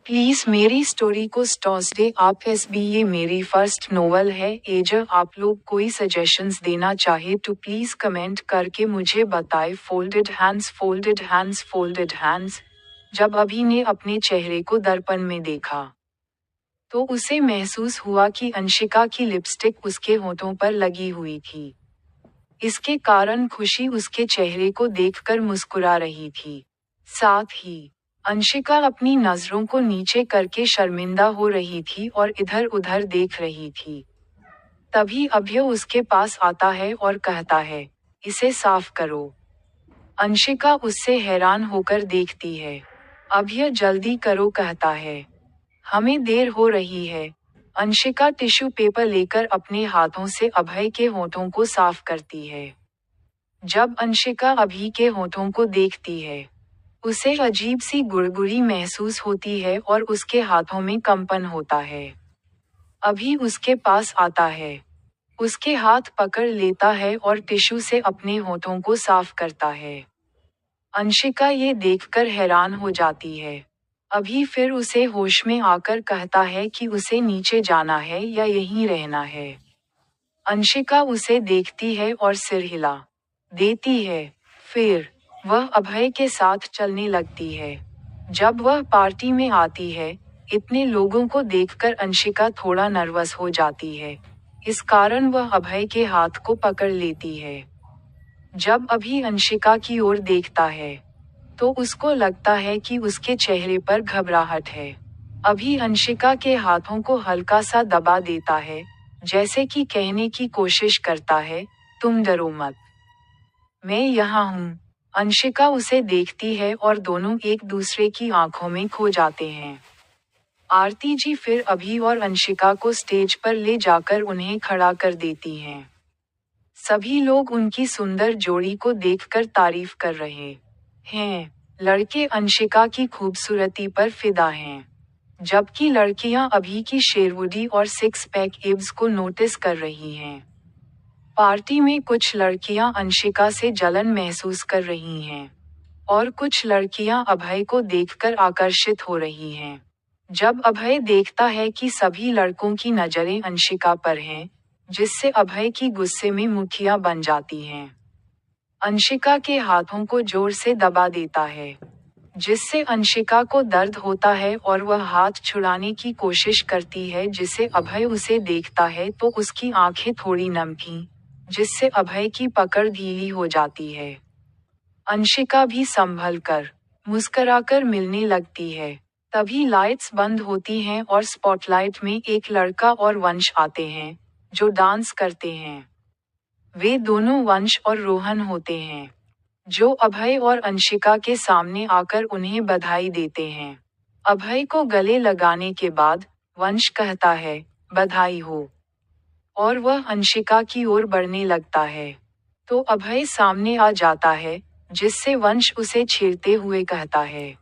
Please मेरी story को स्टॉसडे आप एसबी ये मेरी फर्स्ट नोवेल है। एजर आप लोग कोई सजेशंस देना चाहे तो प्लीज़ कमेंट करके मुझे बताए। Folded hands folded hands folded hands. जब अभी ने अपने चेहरे को दर्पण में देखा तो उसे महसूस हुआ कि अंशिका की लिपस्टिक उसके होठों पर लगी हुई थी। इसके कारण खुशी उसके चेहरे को देखकर मुस्कुरा रही थी। साथ ही अंशिका अपनी नजरों को नीचे करके शर्मिंदा हो रही थी और इधर उधर देख रही थी। तभी अभय उसके पास आता है और कहता है, इसे साफ करो। अंशिका उससे हैरान होकर देखती है। अभय जल्दी करो कहता है। हमें देर हो रही है। अंशिका टिश्यू पेपर लेकर अपने हाथों से अभय के होठों को साफ करती है। जब अंशिका अभय के होठों को देखती है, उसे अजीब सी गुड़गुड़ी महसूस होती है और उसके हाथों में कंपन होता है। अभी उसके पास आता है, उसके हाथ पकड़ लेता है और टिश्यू से अपने होठों को साफ करता है। अंशिका ये देखकर हैरान हो जाती है। अभी फिर उसे होश में आकर कहता है कि उसे नीचे जाना है या यहीं रहना है। अंशिका उसे देखती है और सिर हिला देती है। फिर वह अभय के साथ चलने लगती है। जब वह पार्टी में आती है, इतने लोगों को देखकर अंशिका थोड़ा नर्वस हो जाती है। इस कारण वह अभय के हाथ को पकड़ लेती है। जब अभी अंशिका की ओर देखता है, तो उसको लगता है कि उसके चेहरे पर घबराहट है। अभी अंशिका के हाथों को हल्का सा दबा देता है, जैसे कि कहने की कोशिश करता है, तुम डरो मत, मैं यहाँ हूँ। अंशिका उसे देखती है और दोनों एक दूसरे की आंखों में खो जाते हैं। आरती जी फिर अभी और अंशिका को स्टेज पर ले जाकर उन्हें खड़ा कर देती हैं। सभी लोग उनकी सुंदर जोड़ी को देखकर तारीफ कर रहे हैं। लड़के अंशिका की खूबसूरती पर फिदा हैं, जबकि लड़कियां अभी की शेरवुडी और सिक्स पैक एब्स को नोटिस कर रही हैं। पार्टी में कुछ लड़कियां अंशिका से जलन महसूस कर रही हैं, और कुछ लड़कियां अभय को देखकर आकर्षित हो रही हैं। जब अभय देखता है कि सभी लड़कों की नजरें अंशिका पर हैं, जिससे अभय की गुस्से में मुठ्ठियां बन जाती हैं। अंशिका के हाथों को जोर से दबा देता है, जिससे अंशिका को दर्द होता है और वह हाथ छुड़ाने की कोशिश करती है। जिसे अभय उसे देखता है तो उसकी आंखें थोड़ी नम थीं, जिससे अभय की पकड़ ढीली हो जाती है। अंशिका भी संभल कर मुस्कराकर मिलने लगती है। तभी लाइट्स बंद होती हैं और स्पॉटलाइट में एक लड़का और वंश आते हैं, जो डांस करते हैं। वे दोनों वंश और रोहन होते हैं, जो अभय और अंशिका के सामने आकर उन्हें बधाई देते हैं। अभय को गले लगाने के बाद वंश कहता है, बधाई हो, और वह अंशिका की ओर बढ़ने लगता है। तो अभय सामने आ जाता है, जिससे वंश उसे छेड़ते हुए कहता है,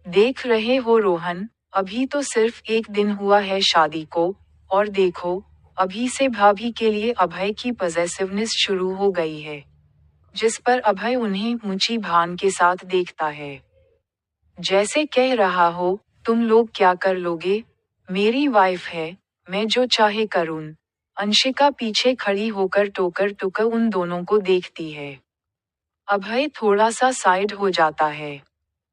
देख रहे हो रोहन, अभी तो सिर्फ एक दिन हुआ है शादी को, और देखो, अभी से भाभी के लिए अभय की पॉसेसिवनेस शुरू हो गई है। जिस पर अभय उन्हें ऊंची भान के साथ देखता है, जैसे कह रहा हो, तुम लोग क्या कर लोगे, मेरी वाइफ है, मैं जो चाहे करूं। अंशिका पीछे खड़ी होकर टोकर टुकर उन दोनों को देखती है। अभय थोड़ा सा साइड हो जाता है,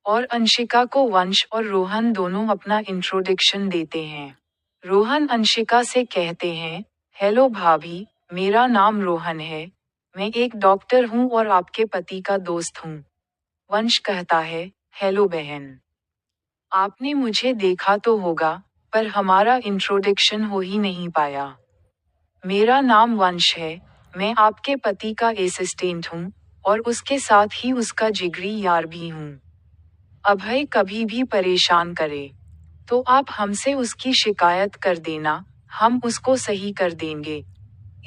और अंशिका को वंश और रोहन दोनों अपना इंट्रोडक्शन देते हैं। रोहन अंशिका से कहते हैं, हेलो भाभी, मेरा नाम रोहन है, मैं एक डॉक्टर हूँ और आपके पति का दोस्त हूँ। वंश कहता है, हेलो बहन, आपने मुझे देखा तो होगा, पर हमारा इंट्रोडक्शन हो ही नहीं पाया। मेरा नाम वंश है, मैं आपके पति का असिस्टेंट हूँ, और उसके साथ ही उसका जिगरी यार भी हूँ। अभय कभी भी परेशान करे, तो आप हमसे उसकी शिकायत कर देना, हम उसको सही कर देंगे।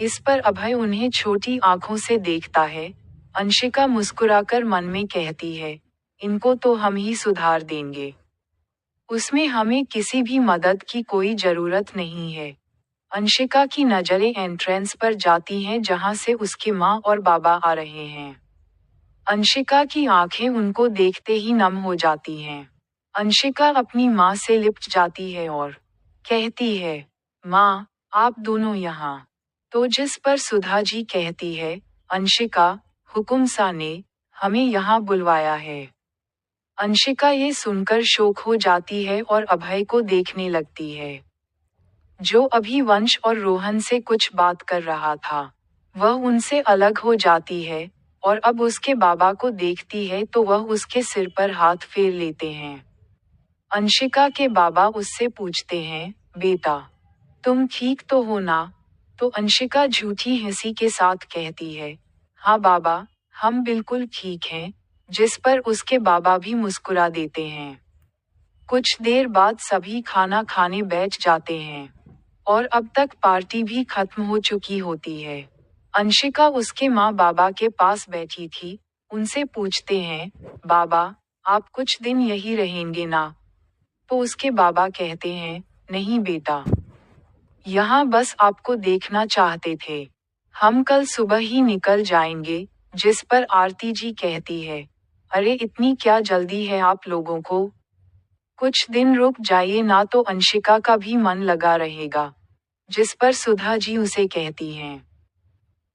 इस पर अभय उन्हें छोटी आंखों से देखता है। अंशिका मुस्कुराकर मन में कहती है, इनको तो हम ही सुधार देंगे। उसमें हमें किसी भी मदद की कोई जरूरत नहीं है। अंशिका की नजरें एंट्रेंस पर जाती हैं, जहां से उसकी माँ और बाबा आ रहे हैं। अंशिका की आंखें उनको देखते ही नम हो जाती हैं। अंशिका अपनी माँ से लिपट जाती है और कहती है, माँ, आप दोनों यहाँ। तो जिस पर सुधा जी कहती है, अंशिका, हुकुम सा ने हमें यहाँ बुलवाया है। अंशिका ये सुनकर शोक हो जाती है और अभय को देखने लगती है, जो अभी वंश और रोहन से कुछ बात कर रहा था। वह उनसे अलग हो जाती है, और अब उसके बाबा को देखती है तो वह उसके सिर पर हाथ फेर लेते हैं। अंशिका के बाबा उससे पूछते हैं, बेटा, तुम ठीक तो हो ना? तो अंशिका झूठी हंसी के साथ कहती है, हाँ बाबा, हम बिल्कुल ठीक हैं, जिस पर उसके बाबा भी मुस्कुरा देते हैं। कुछ देर बाद सभी खाना खाने बैठ जाते हैं, और अब तक पार्टी भी खत्म हो चुकी होती है। अंशिका उसके माँ बाबा के पास बैठी थी, उनसे पूछते हैं, बाबा, आप कुछ दिन यही रहेंगे ना? तो उसके बाबा कहते हैं, नहीं बेटा, यहाँ बस आपको देखना चाहते थे। हम कल सुबह ही निकल जाएंगे। जिस पर आरती जी कहती है, अरे इतनी क्या जल्दी है आप लोगों को? कुछ दिन रुक जाइए ना तो अंशिका का भी मन लगा रहेगा। जिस पर सुधा जी उसे कहती हैं,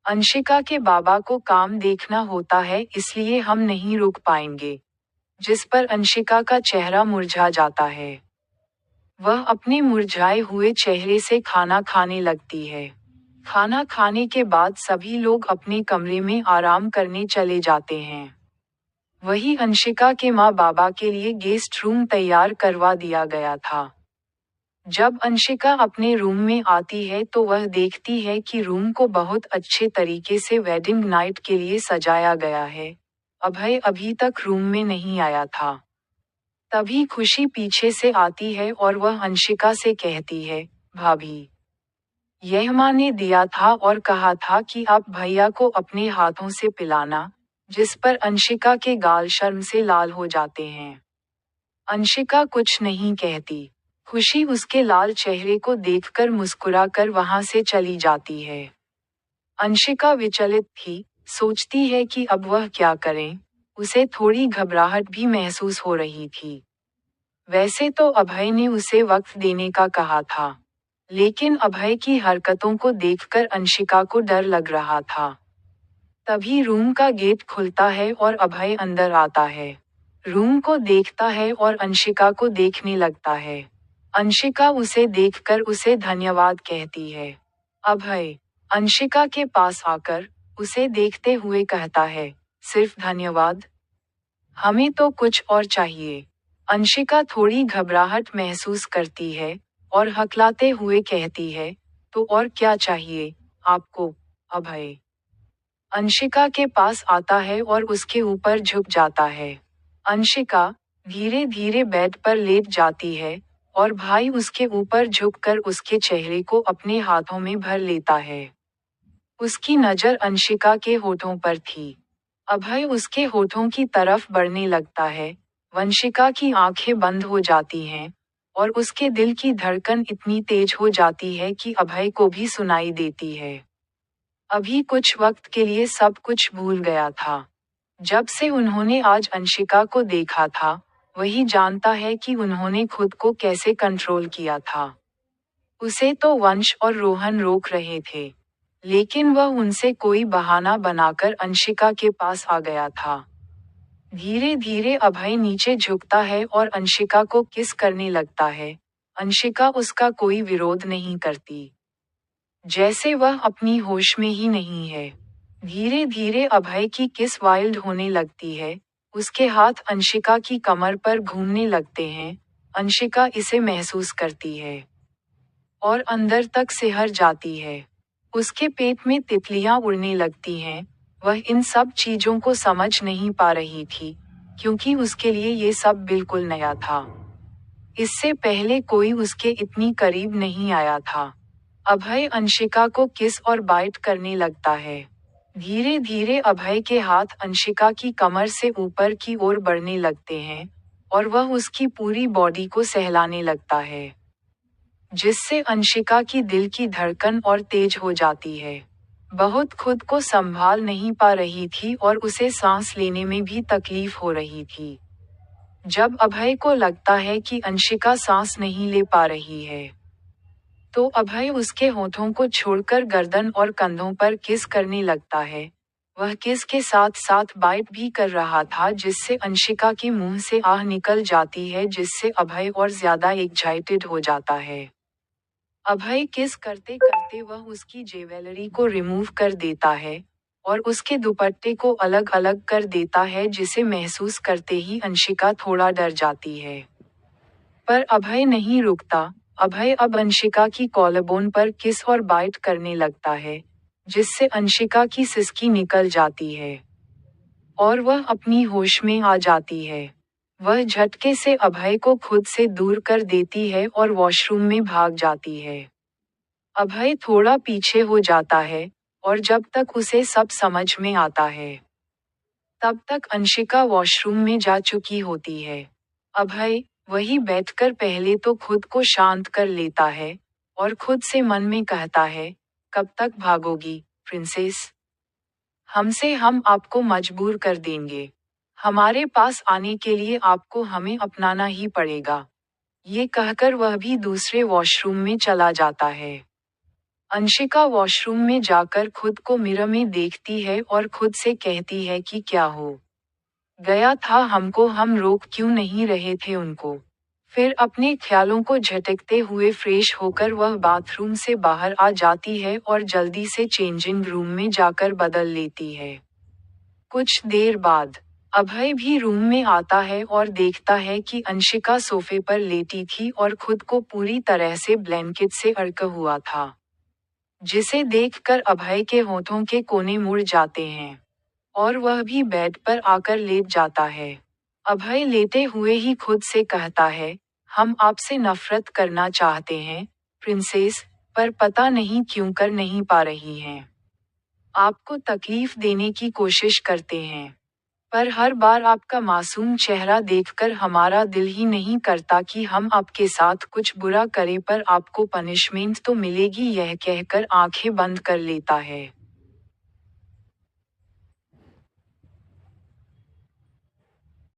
अंशिका के बाबा को काम देखना होता है इसलिए हम नहीं रुक पाएंगे। जिस पर अंशिका का चेहरा मुरझा जाता है। वह अपने मुरझाए हुए चेहरे से खाना खाने लगती है। खाना खाने के बाद सभी लोग अपने कमरे में आराम करने चले जाते हैं। वही अंशिका के माँ बाबा के लिए गेस्ट रूम तैयार करवा दिया गया था। जब अंशिका अपने रूम में आती है तो वह देखती है कि रूम को बहुत अच्छे तरीके से वेडिंग नाइट के लिए सजाया गया है। अभय अभी तक रूम में नहीं आया था। तभी खुशी पीछे से आती है और वह अंशिका से कहती है, भाभी, यह माँ ने दिया था और कहा था कि आप भैया को अपने हाथों से पिलाना। जिस पर अंशिका के गाल शर्म से लाल हो जाते हैं। अंशिका कुछ नहीं कहती। खुशी उसके लाल चेहरे को देखकर मुस्कुरा कर वहां से चली जाती है। अंशिका विचलित थी, सोचती है कि अब वह क्या करें। उसे थोड़ी घबराहट भी महसूस हो रही थी। वैसे तो अभय ने उसे वक्त देने का कहा था, लेकिन अभय की हरकतों को देखकर अंशिका को डर लग रहा था। तभी रूम का गेट खुलता है और अभय अंदर आता है। रूम को देखता है और अंशिका को देखने लगता है। अंशिका उसे देखकर उसे धन्यवाद कहती है। अभय अंशिका के पास आकर उसे देखते हुए कहता है, सिर्फ धन्यवाद? हमें तो कुछ और चाहिए। अंशिका थोड़ी घबराहट महसूस करती है और हकलाते हुए कहती है, तो और क्या चाहिए आपको? अभय अंशिका के पास आता है और उसके ऊपर झुक जाता है। अंशिका धीरे धीरे बेड पर लेट जाती है और भाई उसके ऊपर झुककर उसके चेहरे को अपने हाथों में भर लेता है। उसकी नजर अंशिका के होठों पर थी। अभय उसके होठों की तरफ बढ़ने लगता है। वंशिका की आंखें बंद हो जाती हैं और उसके दिल की धड़कन इतनी तेज हो जाती है कि अभय को भी सुनाई देती है। अभी कुछ वक्त के लिए सब कुछ भूल गया था। जब से उन्होंने आज अंशिका को देखा था, वही जानता है कि उन्होंने खुद को कैसे कंट्रोल किया था। उसे तो वंश और रोहन रोक रहे थे, लेकिन वह उनसे कोई बहाना बनाकर अंशिका के पास आ गया था। धीरे धीरे अभय नीचे झुकता है और अंशिका को किस करने लगता है। अंशिका उसका कोई विरोध नहीं करती, जैसे वह अपनी होश में ही नहीं है। धीरे धीरे अभय की किस वाइल्ड होने लगती है। उसके हाथ अंशिका की कमर पर घूमने लगते हैं। अंशिका इसे महसूस करती है और अंदर तक सिहर जाती है। उसके पेट में तितलियां उड़ने लगती हैं। वह इन सब चीजों को समझ नहीं पा रही थी, क्योंकि उसके लिए ये सब बिल्कुल नया था। इससे पहले कोई उसके इतनी करीब नहीं आया था। अभय अंशिका को किस और बाइट करने लगता है। धीरे धीरे अभय के हाथ अंशिका की कमर से ऊपर की ओर बढ़ने लगते हैं और वह उसकी पूरी बॉडी को सहलाने लगता है, जिससे अंशिका की दिल की धड़कन और तेज हो जाती है। बहुत खुद को संभाल नहीं पा रही थी और उसे सांस लेने में भी तकलीफ हो रही थी। जब अभय को लगता है कि अंशिका सांस नहीं ले पा रही है, तो अभय उसके होठों को छोड़कर गर्दन और कंधों पर किस करने लगता है। वह किस के साथ साथ बाइट भी कर रहा था, जिससे अंशिका के मुंह से आह निकल जाती है, जिससे अभय और ज्यादा एक्साइटेड हो जाता है। अभय किस करते करते वह उसकी ज्वेलरी को रिमूव कर देता है और उसके दुपट्टे को अलग अलग कर देता है, जिसे महसूस करते ही अंशिका थोड़ा डर जाती है। पर अभय नहीं रुकता। अभय अब अंशिका की कॉलरबोन पर किस और बाइट करने लगता है, जिससे अंशिका की सिसकी निकल जाती है और वह अपनी होश में आ जाती है। वह झटके से अभय को खुद से दूर कर देती है और वॉशरूम में भाग जाती है। अभय थोड़ा पीछे हो जाता है और जब तक उसे सब समझ में आता है, तब तक अंशिका वॉशरूम में जा चुकी होती है। अभय वही बैठकर पहले तो खुद को शांत कर लेता है और खुद से मन में कहता है, कब तक भागोगी, प्रिंसेस? हमसे हम आपको मजबूर कर देंगे। हमारे पास आने के लिए आपको हमें अपनाना ही पड़ेगा। ये कहकर वह भी दूसरे वॉशरूम में चला जाता है। अंशिका वॉशरूम में जाकर खुद को मिरर में देखती है और खुद से कहती है कि क्या हो गया था हमको, हम रोक क्यों नहीं रहे थे उनको। फिर अपने ख्यालों को झटकते हुए फ्रेश होकर वह बाथरूम से बाहर आ जाती है और जल्दी से चेंजिंग रूम में जाकर बदल लेती है। कुछ देर बाद अभय भी रूम में आता है और देखता है कि अंशिका सोफे पर लेटी थी और खुद को पूरी तरह से ब्लैंकेट से अड़का हुआ था, जिसे देखकर अभय के होठों के कोने मुड़ जाते हैं और वह भी बेड पर आकर लेट जाता है। अभय लेटे हुए ही खुद से कहता है, हम आपसे नफरत करना चाहते हैं, प्रिंसेस, पर पता नहीं क्यों कर नहीं पा रही हैं। आपको तकलीफ देने की कोशिश करते हैं, पर हर बार आपका मासूम चेहरा देखकर हमारा दिल ही नहीं करता कि हम आपके साथ कुछ बुरा करें, पर आपको पनिशमेंट तो मिलेगी, यह कहकर आंखें बंद कर लेता है।